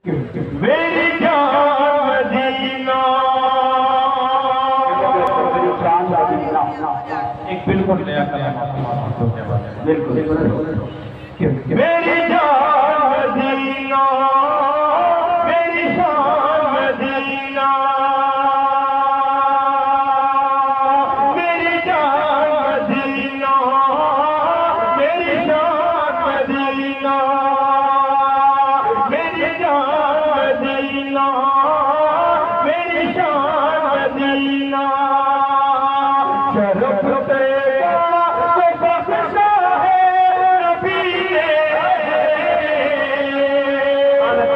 मेरी जान मदीना। एक बिल्कुल नया कलाम बिल्कुल मेरी जान मदीना, मेरी शान मदीना, मेरी जान मदीना, मेरी शान मदीना, मेरी जान मदीना, मेरी शान मदीना। शरफ तेरा तो बख्शा है नबी ने,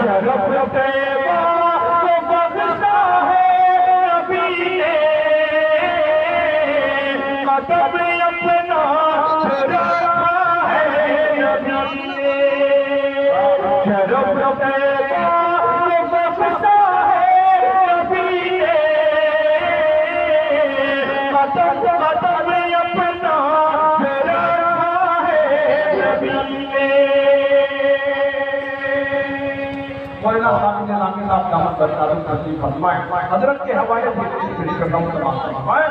शरफ तेरा तो बख्शा है नबी ने, कदम अपना रखा है नबी ने। शरफ तेरा तो बख्शा है नबी ने, कदम अपना रखा है नबी ने। मौलाना साहब ने नामी साहब दामद बरकात नसीब फरमाए। हजरत के हवाले से खड़ी करता हूं तमाम फरमाए।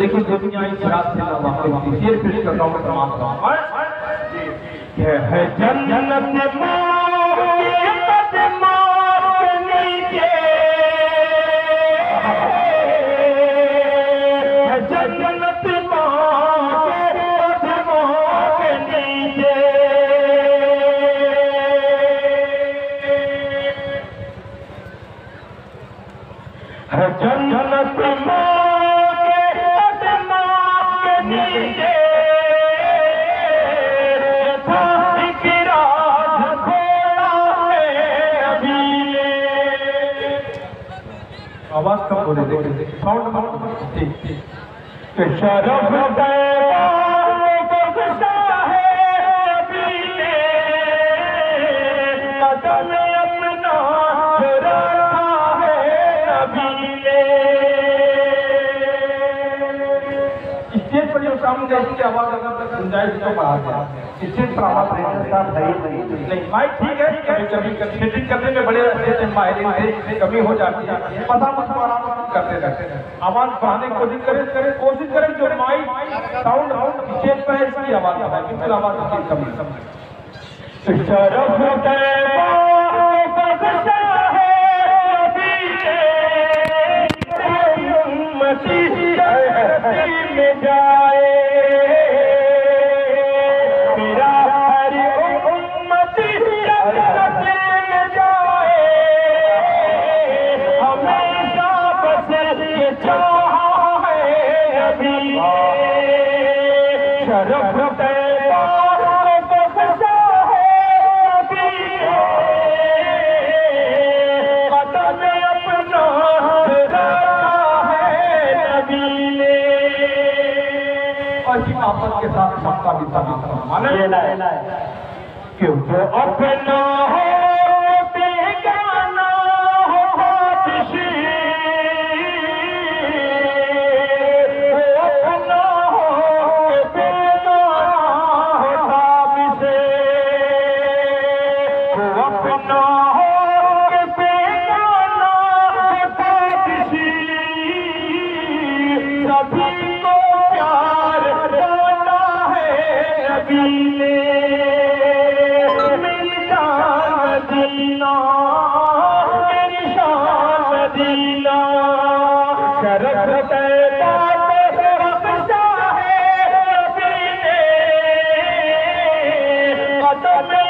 लेकिन दुनिया इस रात से शेर फिर करता हूँ तमाम है जन्नत आवाज कम बोले साउंड शरफ तेरा बख्शा है नबी ने, कदम अपना रखा है नबी ने। स्टेज पर जो सामने इसकी आवाज अगर गुंजाइश तो बढ़ा गया, स्टेज पर आवाज नहीं माइक ठीक है, कभी सेटिंग करने में बड़े माहिर से कमी हो जाती है, पता मत आराम करते रहते हैं। आवाज बढ़ाने की कोशिश करें जो माइक साउंड स्टेज पर है इसकी आवाज बढ़ाए, बिल्कुल आवाज की कमी। शरफ तेरा बख्शा है नबी ने, उम्मती में जाए मेरा हर उम्मती जन्नत में जाए, हमेशा बस ये चाहा है नबी ने। शरफ तेरा बख्शा है नबी ने, कदम अपना रखा है नबी ने। और इसी आपस के साथ सबका भी माने क्यों जो अपना हो बेगाना हो हादिशी, अपना हो बेगाना हो ताबिशे, अपना हो बेगाना हो ताबिशी, सभी को प्यार करना है नबी ने। मेरी जान मदीना, मेरी शान मदीना, शरफ तेरा बख्शा है नबी ने, अदब में